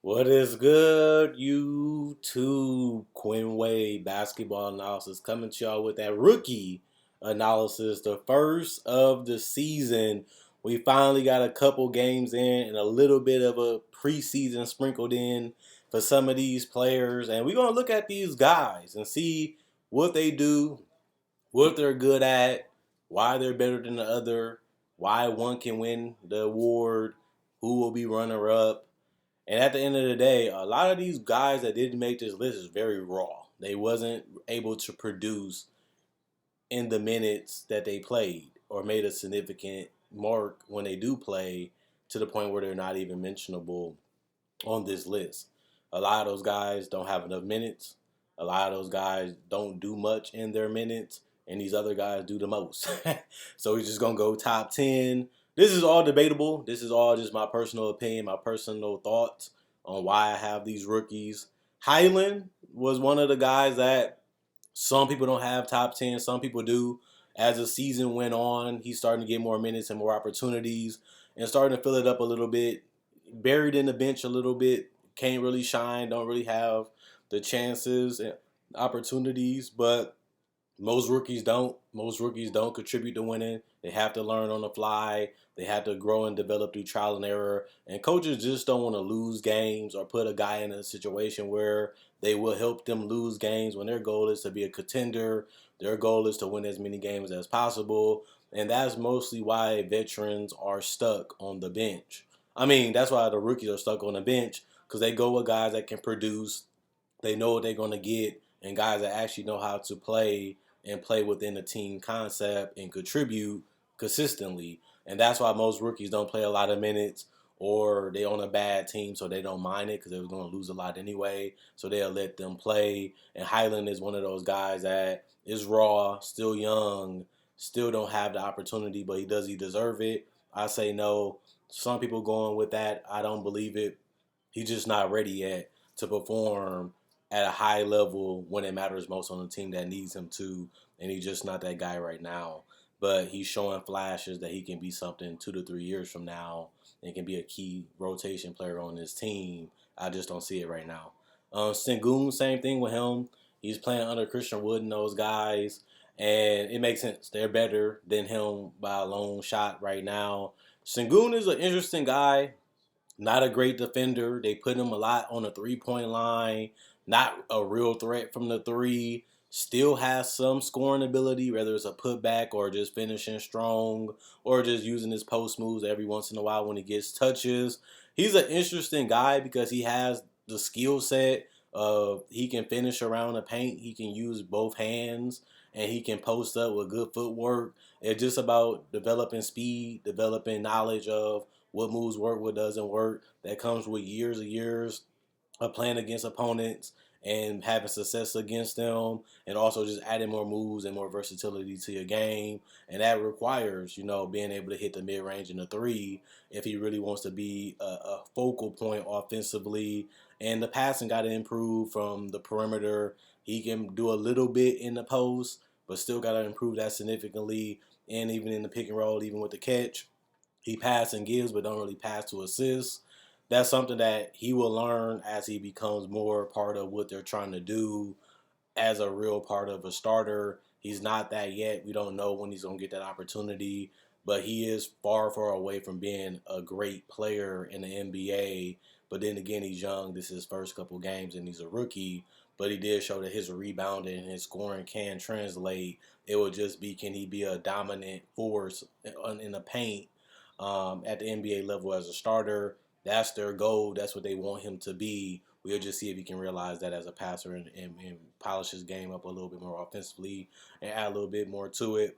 What is good, YouTube? Quinn Wade basketball analysis coming to y'all with that rookie analysis, the first of the season. We finally got a couple games in and a little bit of a preseason sprinkled in for some of these players. And we're going to look at these guys and see what they do, what they're good at, why they're better than the other, why one can win the award, who will be runner up. And at the end of the day, a lot of these guys that didn't make this list is very raw. They wasn't able to produce in the minutes that they played or made a significant mark when they do play to the point where they're not even mentionable on this list. A lot of those guys don't have enough minutes. A lot of those guys don't do much in their minutes, and these other guys do the most. So we're just going to go top 10. This is all debatable. This is all just my personal opinion, my personal thoughts on why I have these rookies. Highland was one of the guys that some people don't have top 10, some people do. As the season went on, he's starting to get more minutes and more opportunities and starting to fill it up a little bit. Buried in the bench a little bit, can't really shine, don't really have the chances and opportunities, but most rookies don't. Most rookies don't contribute to winning. They have to learn on the fly. They have to grow and develop through trial and error. And coaches just don't want to lose games or put a guy in a situation where they will help them lose games when their goal is to be a contender. Their goal is to win as many games as possible. And that's mostly why veterans are stuck on the bench. I mean, that's why the rookies are stuck on the bench because they go with guys that can produce. They know what they're going to get, and guys that actually know how to play and play within the team concept and contribute consistently. And that's why most rookies don't play a lot of minutes or they on a bad team, so they don't mind it because they were going to lose a lot anyway. So they'll let them play. And Highland is one of those guys that is raw, still young, still don't have the opportunity, but does he deserve it? I say no. Some people going with that. I don't believe it. He's just not ready yet to perform at a high level when it matters most on the team that needs him to, and he's just not that guy right now. But he's showing flashes that he can be something 2 to 3 years from now and can be a key rotation player on this team. I just don't see it right now. Sengun, same thing with him. He's playing under Christian Wood and those guys, and it makes sense. They're better than him by a long shot right now. Sengun is an interesting guy. Not a great defender. They put him a lot on the 3-point line. Not a real threat from the three. Still has some scoring ability, whether it's a putback or just finishing strong or just using his post moves every once in a while when he gets touches. He's an interesting guy because he has the skill set of he can finish around the paint. He can use both hands and he can post up with good footwork. It's just about developing speed, developing knowledge of what moves work, what doesn't work. That comes with years and years of playing against opponents and having success against them, and also just adding more moves and more versatility to your game. And that requires, being able to hit the mid range and the three if he really wants to be a focal point offensively. And the passing got to improve from the perimeter. He can do a little bit in the post, but still got to improve that significantly. And even in the pick and roll, even with the catch, he passes and gives, but don't really pass to assist. That's something that he will learn as he becomes more part of what they're trying to do as a real part of a starter. He's not that yet. We don't know when he's going to get that opportunity, but he is far, far away from being a great player in the NBA. But then again, he's young. This is his first couple games, and he's a rookie. But he did show that his rebounding and his scoring can translate. It would just be, can he be a dominant force in the paint at the NBA level as a starter? That's their goal. That's what they want him to be. We'll just see if he can realize that as a passer and polish his game up a little bit more offensively and add a little bit more to it.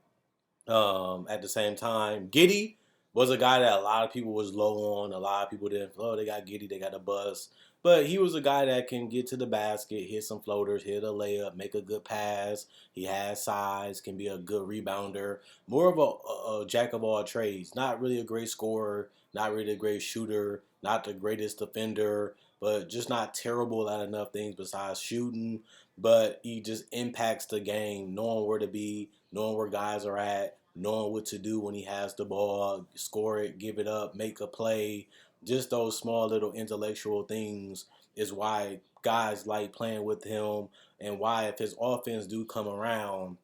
At the same time, Giddey was a guy that a lot of people was low on. A lot of people didn't, they got Giddey, they got a bust. But he was a guy that can get to the basket, hit some floaters, hit a layup, make a good pass. He has size, can be a good rebounder. More of a jack of all trades. Not really a great scorer, not really a great shooter, not the greatest defender, but just not terrible at enough things besides shooting. But he just impacts the game, knowing where to be, knowing where guys are at, knowing what to do when he has the ball, score it, give it up, make a play. just those small little intellectual things is why guys like playing with him, and why if his offense do come around,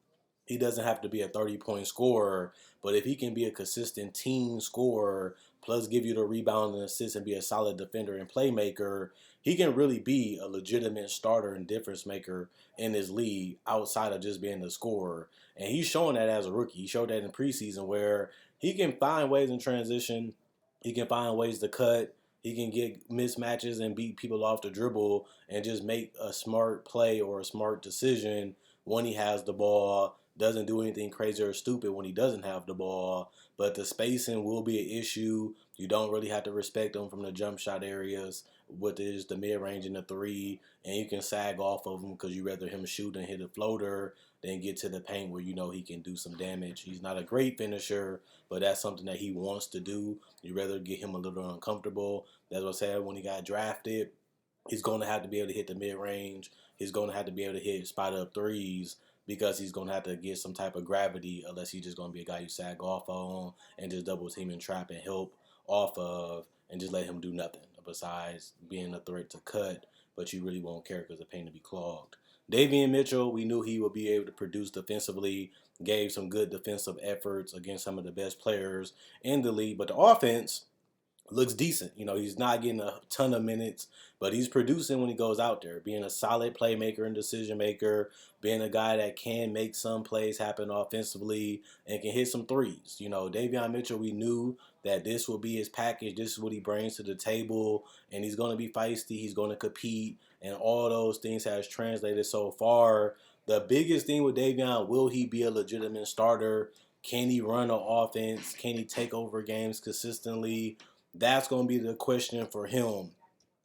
he doesn't have to be a 30-point scorer, but if he can be a consistent team scorer, plus give you the rebound and assist and be a solid defender and playmaker, he can really be a legitimate starter and difference maker in this league outside of just being a scorer. And he's showing that as a rookie. He showed that in preseason where he can find ways in transition, he can find ways to cut, he can get mismatches and beat people off the dribble and just make a smart play or a smart decision when he has the ball. Doesn't do anything crazy or stupid when he doesn't have the ball, but the spacing will be an issue. You don't really have to respect him from the jump shot areas, what is the mid range and the three, and you can sag off of him because you rather him shoot and hit a floater than get to the paint where you know he can do some damage. He's not a great finisher, but that's something that he wants to do. You rather get him a little uncomfortable. That's what I said when he got drafted. He's going to have to be able to hit the mid range. He's going to have to be able to hit spot up threes because he's going to have to get some type of gravity, unless he's just going to be a guy you sag off on and just double team and trap and help off of and just let him do nothing besides being a threat to cut, but you really won't care because the paint will be clogged. Davion Mitchell, we knew he would be able to produce defensively, gave some good defensive efforts against some of the best players in the league, but the offense looks decent. You know, he's not getting a ton of minutes, but he's producing when he goes out there, being a solid playmaker and decision maker, being a guy that can make some plays happen offensively and can hit some threes. You know, Davion Mitchell, we knew that this will be his package. This is what he brings to the table, and he's going to be feisty. He's going to compete, and all those things has translated so far. The biggest thing with Davion, will he be a legitimate starter? Can he run an offense? Can he take over games consistently? That's going to be the question for him.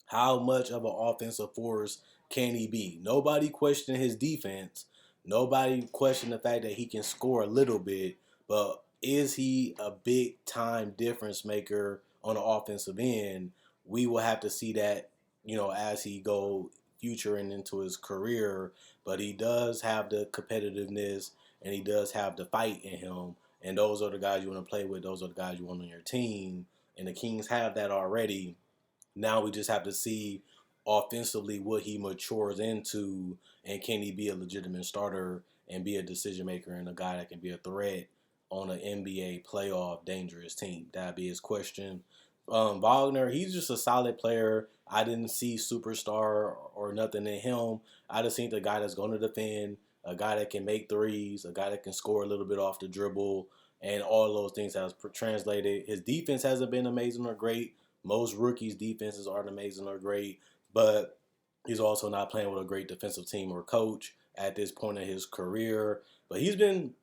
How much of an offensive force can he be? Nobody questioned his defense. Nobody questioned the fact that he can score a little bit. But is he a big time difference maker on the offensive end? We will have to see that, as he go future and into his career. But he does have the competitiveness and he does have the fight in him. And those are the guys you want to play with. Those are the guys you want on your team. And the Kings have that already. Now we just have to see offensively what he matures into, and can he be a legitimate starter and be a decision maker and a guy that can be a threat on an NBA playoff dangerous team. That'd be his question. Wagner, he's just a solid player. I didn't see superstar or nothing in him. I just think the guy that's going to defend, a guy that can make threes, a guy that can score a little bit off the dribble, and all those things has translated. His defense hasn't been amazing or great. Most rookies' defenses aren't amazing or great, but he's also not playing with a great defensive team or coach at this point in his career. But he's been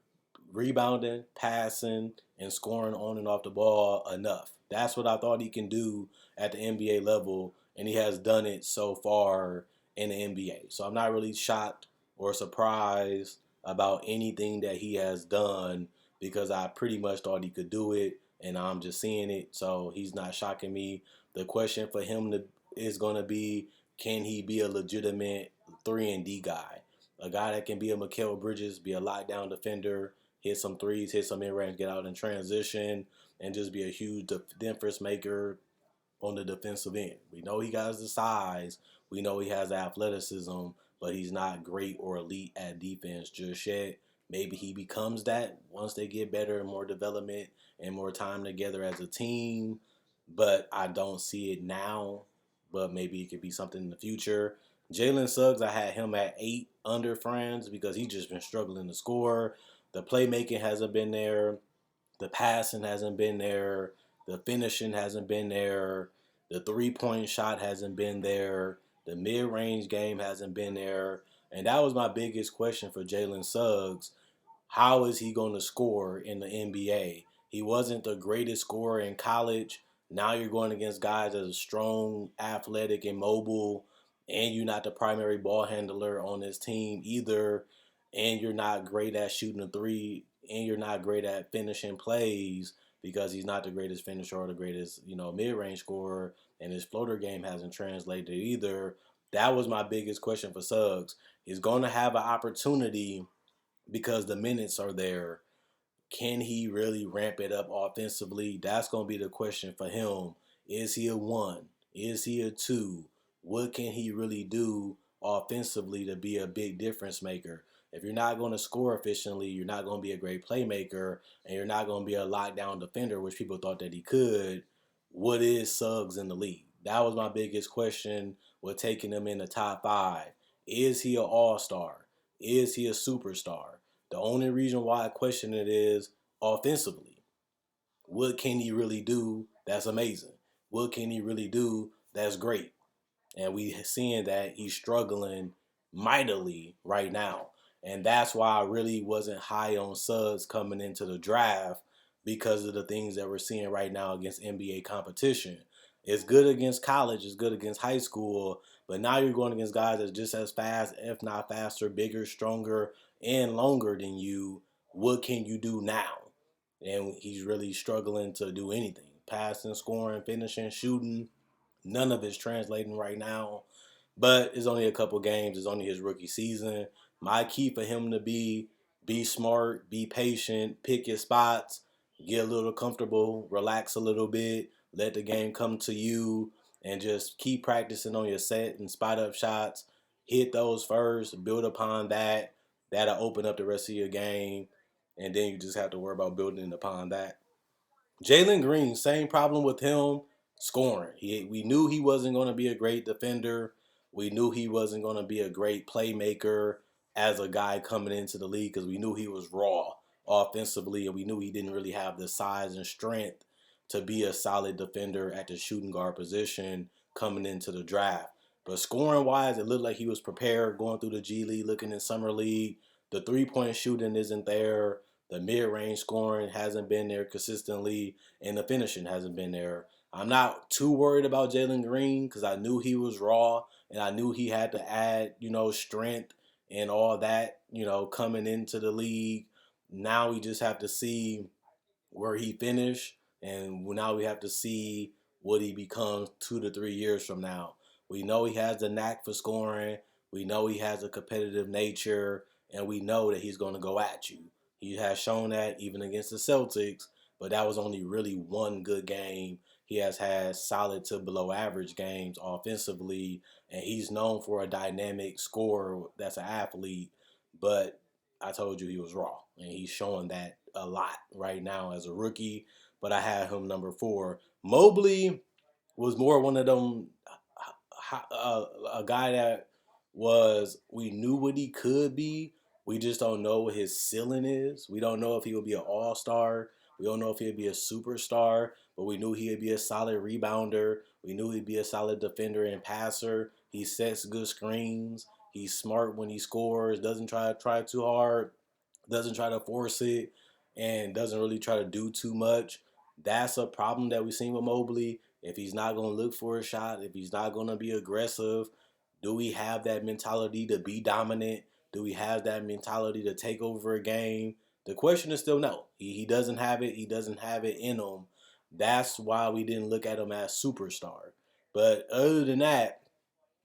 rebounding, passing, and scoring on and off the ball enough. That's what I thought he can do at the NBA level, and he has done it so far in the NBA. So I'm not really shocked or surprised about anything that he has done because I pretty much thought he could do it, and I'm just seeing it. So he's not shocking me. The question for him is going to be, can he be a legitimate 3-and-D guy? A guy that can be a Mikal Bridges, be a lockdown defender, hit some threes, hit some mid-range, get out in transition, and just be a huge difference maker on the defensive end. We know he has the size. We know he has the athleticism, but he's not great or elite at defense just yet. Maybe he becomes that once they get better and more development and more time together as a team, but I don't see it now. But maybe it could be something in the future. Jalen Suggs, I had him at 8 under friends because he's just been struggling to score. The playmaking hasn't been there. The passing hasn't been there. The finishing hasn't been there. The three-point shot hasn't been there. The mid-range game hasn't been there. And that was my biggest question for Jalen Suggs. How is he going to score in the NBA? He wasn't the greatest scorer in college. Now you're going against guys that are strong, athletic, and mobile, and you're not the primary ball handler on this team either, and you're not great at shooting a three, and you're not great at finishing plays because he's not the greatest finisher or the greatest, mid-range scorer, and his floater game hasn't translated either. That was my biggest question for Suggs. He's going to have an opportunity because the minutes are there. Can he really ramp it up offensively? That's going to be the question for him. Is he a 1? Is he a 2? What can he really do offensively to be a big difference maker? If you're not going to score efficiently, you're not going to be a great playmaker, and you're not going to be a lockdown defender, which people thought that he could. What is Suggs in the league? That was my biggest question with taking him in the top 5. Is he an all-star? Is he a superstar? The only reason why I question it is offensively. What can he really do that's amazing? What can he really do that's great? And we seeing that he's struggling mightily right now. And that's why I really wasn't high on Suggs coming into the draft because of the things that we're seeing right now against NBA competition. It's good against college, it's good against high school, but now you're going against guys that's just as fast, if not faster, bigger, stronger, and longer than you. What can you do now? And he's really struggling to do anything. Passing, scoring, finishing, shooting. None of it's translating right now. But it's only a couple games. It's only his rookie season. My key for him to be smart, be patient, pick your spots, get a little comfortable, relax a little bit, let the game come to you, and just keep practicing on your set and spot up shots. Hit those first, build upon that. That'll open up the rest of your game. And then you just have to worry about building upon that. Jalen Green, same problem with him scoring. We knew he wasn't going to be a great defender. We knew he wasn't going to be a great playmaker as a guy coming into the league because we knew he was raw offensively and we knew he didn't really have the size and strength to be a solid defender at the shooting guard position coming into the draft. But scoring wise, it looked like he was prepared going through the G League, looking in Summer League. The 3-point shooting isn't there. The mid-range scoring hasn't been there consistently, and the finishing hasn't been there. I'm not too worried about Jalen Green because I knew he was raw, and I knew he had to add, strength and all that, coming into the league. Now we just have to see where he finished, and now we have to see what he becomes 2 to 3 years from now. We know he has the knack for scoring. We know he has a competitive nature, and we know that he's going to go at you. He has shown that even against the Celtics, but that was only really one good game. He has had solid to below average games offensively, and he's known for a dynamic scorer that's an athlete. But I told you he was raw, and he's showing that a lot right now as a rookie. But I had him number 4. Mobley was more one of them, a guy that we knew what he could be. We just don't know what his ceiling is. We don't know if he will be an all-star. We don't know if he'd be a superstar, but we knew he'd be a solid rebounder. We knew he'd be a solid defender and passer. He sets good screens. He's smart when he scores. Doesn't try too hard. Doesn't try to force it, and doesn't really try to do too much. That's a problem that we've seen with Mobley. If he's not going to look for a shot, if he's not going to be aggressive, do we have that mentality to be dominant? Do we have that mentality to take over a game? The question is still no. He doesn't have it. He doesn't have it in him. That's why we didn't look at him as superstar. But other than that,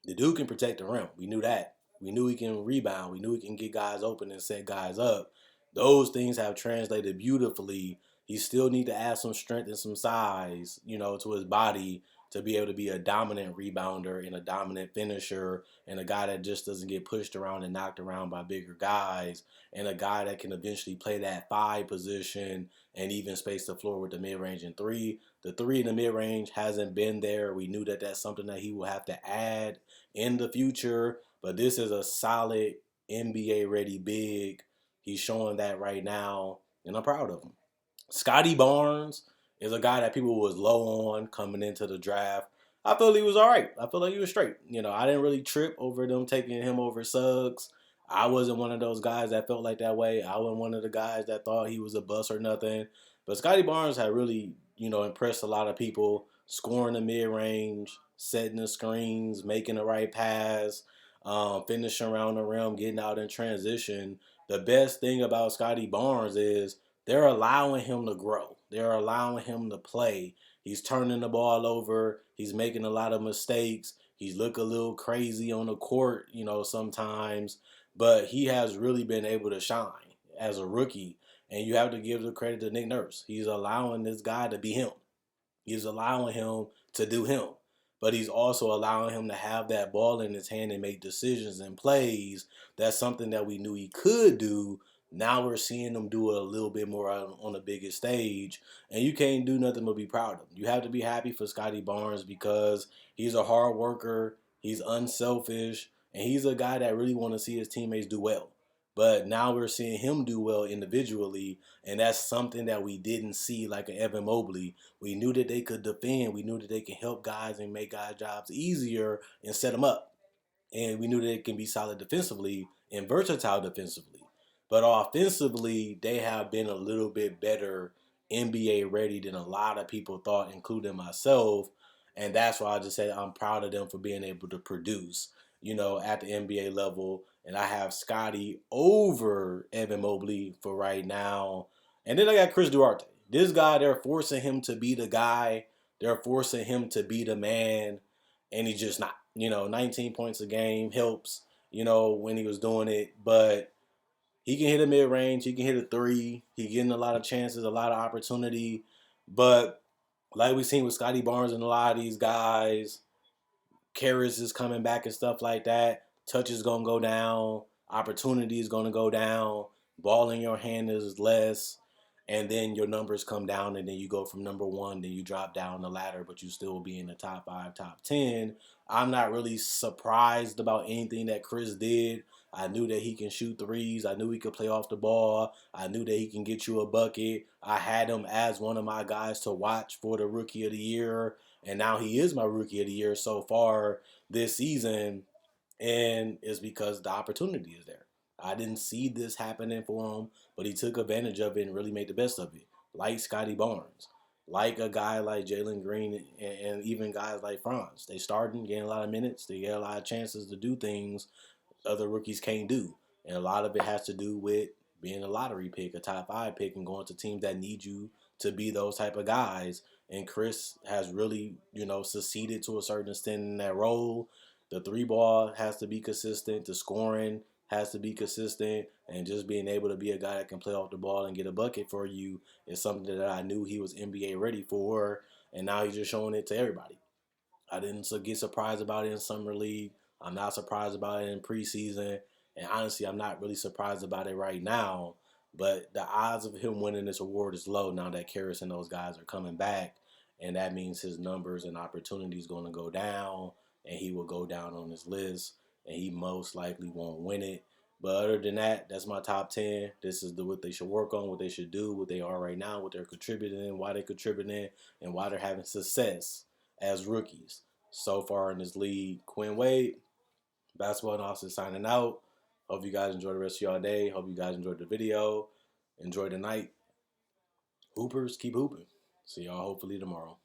the dude can protect the rim. We knew that. We knew he can rebound. We knew he can get guys open and set guys up. Those things have translated beautifully. He still need to add some strength and some size, to his body to be able to be a dominant rebounder and a dominant finisher and a guy that just doesn't get pushed around and knocked around by bigger guys and a guy that can eventually play that 5 position and even space the floor with the mid-range and 3. The 3 in the mid-range hasn't been there. We knew that that's something that he will have to add in the future, but this is a solid NBA-ready big. He's showing that right now, and I'm proud of him. Scotty Barnes is a guy that people was low on coming into the draft. I feel he was all right. I feel like he was straight. I didn't really trip over them taking him over Suggs. I wasn't one of those guys that felt like that way. I wasn't one of the guys that thought he was a bust or nothing. But Scotty Barnes had really, impressed a lot of people, scoring the mid-range, setting the screens, making the right pass, finishing around the rim, getting out in transition. The best thing about Scotty Barnes is they're allowing him to grow. They're allowing him to play. He's turning the ball over. He's making a lot of mistakes. He's looking a little crazy on the court, sometimes. But he has really been able to shine as a rookie. And you have to give the credit to Nick Nurse. He's allowing this guy to be him. He's allowing him to do him. But he's also allowing him to have that ball in his hand and make decisions and plays. That's something that we knew he could do. Now we're seeing him do it a little bit more on the biggest stage. And you can't do nothing but be proud of him. You have to be happy for Scotty Barnes because he's a hard worker. He's unselfish. And he's a guy that really want to see his teammates do well. But now we're seeing him do well individually. And that's something that we didn't see like an Evan Mobley. We knew that they could defend. We knew that they can help guys and make guys' jobs easier and set them up. And we knew that it can be solid defensively and versatile defensively. But offensively, they have been a little bit better NBA ready than a lot of people thought, including myself. And that's why I just said I'm proud of them for being able to produce, at the NBA level. And I have Scotty over Evan Mobley for right now. And then I got Chris Duarte. This guy, they're forcing him to be the guy. They're forcing him to be the man. And he's just not. 19 points a game helps, when he was doing it. But he can hit a mid-range. He can hit a three. He's getting a lot of chances, a lot of opportunity. But like we've seen with Scotty Barnes and a lot of these guys, Karras is coming back and stuff like that. Touch is going to go down. Opportunity is going to go down. Ball in your hand is less. And then your numbers come down, and then you go from number one, then you drop down the ladder, but you still be in the top 5, top 10. I'm not really surprised about anything that Chris did. I knew that he can shoot threes. I knew he could play off the ball. I knew that he can get you a bucket. I had him as one of my guys to watch for the Rookie of the Year. And now he is my Rookie of the Year so far this season. And it's because the opportunity is there. I didn't see this happening for him, but he took advantage of it and really made the best of it. Like Scotty Barnes, like a guy like Jalen Green, and even guys like Franz. They starting, getting a lot of minutes. They get a lot of chances to do things other rookies can't do. And a lot of it has to do with being a lottery pick, a top 5 pick, and going to teams that need you to be those type of guys. And Chris has really, succeeded to a certain extent in that role. The 3 ball has to be consistent. The scoring has to be consistent. And just being able to be a guy that can play off the ball and get a bucket for you is something that I knew he was NBA ready for. And now he's just showing it to everybody. I didn't get surprised about it in summer league. I'm not surprised about it in preseason, and honestly, I'm not really surprised about it right now. But the odds of him winning this award is low now that Karras and those guys are coming back, and that means his numbers and opportunities going to go down, and he will go down on his list, and he most likely won't win it. But other than that, that's my top 10. This is what they should work on, what they should do, what they are right now, what they're contributing, why they're contributing, and why they're having success as rookies so far in this league. Quinn Wade, basketball analysis signing out. Hope you guys enjoy the rest of y'all day. Hope you guys enjoyed the video. Enjoy the night. Hoopers, keep hooping. See y'all hopefully tomorrow.